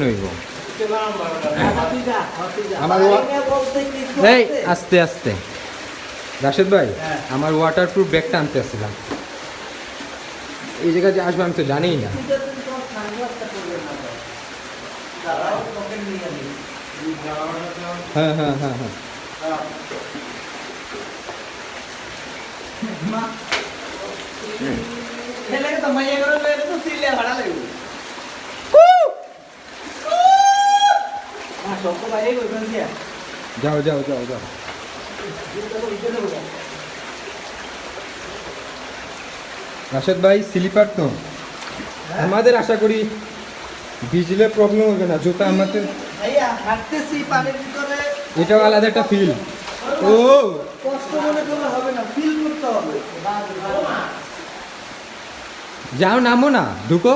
হইব আমার এই আস্তে আস্তে রাশেদ ভাই আমার ওয়াটারপ্রুফ ব্যাগটা আনতে আসছিলাম এই জায়গায় যে আসবো আমি তো জানিই না হ্যাঁ হ্যাঁ হ্যাঁ হ্যাঁ যাও যাও যাও যাও রাশেদ ভাই স্লিপার তো আমাদের আশা করি ভিজলে প্রবলেম হবে না জুতা আমাদের এটাও আলাদা একটা ফিল ও যাও নামো না ঢুকো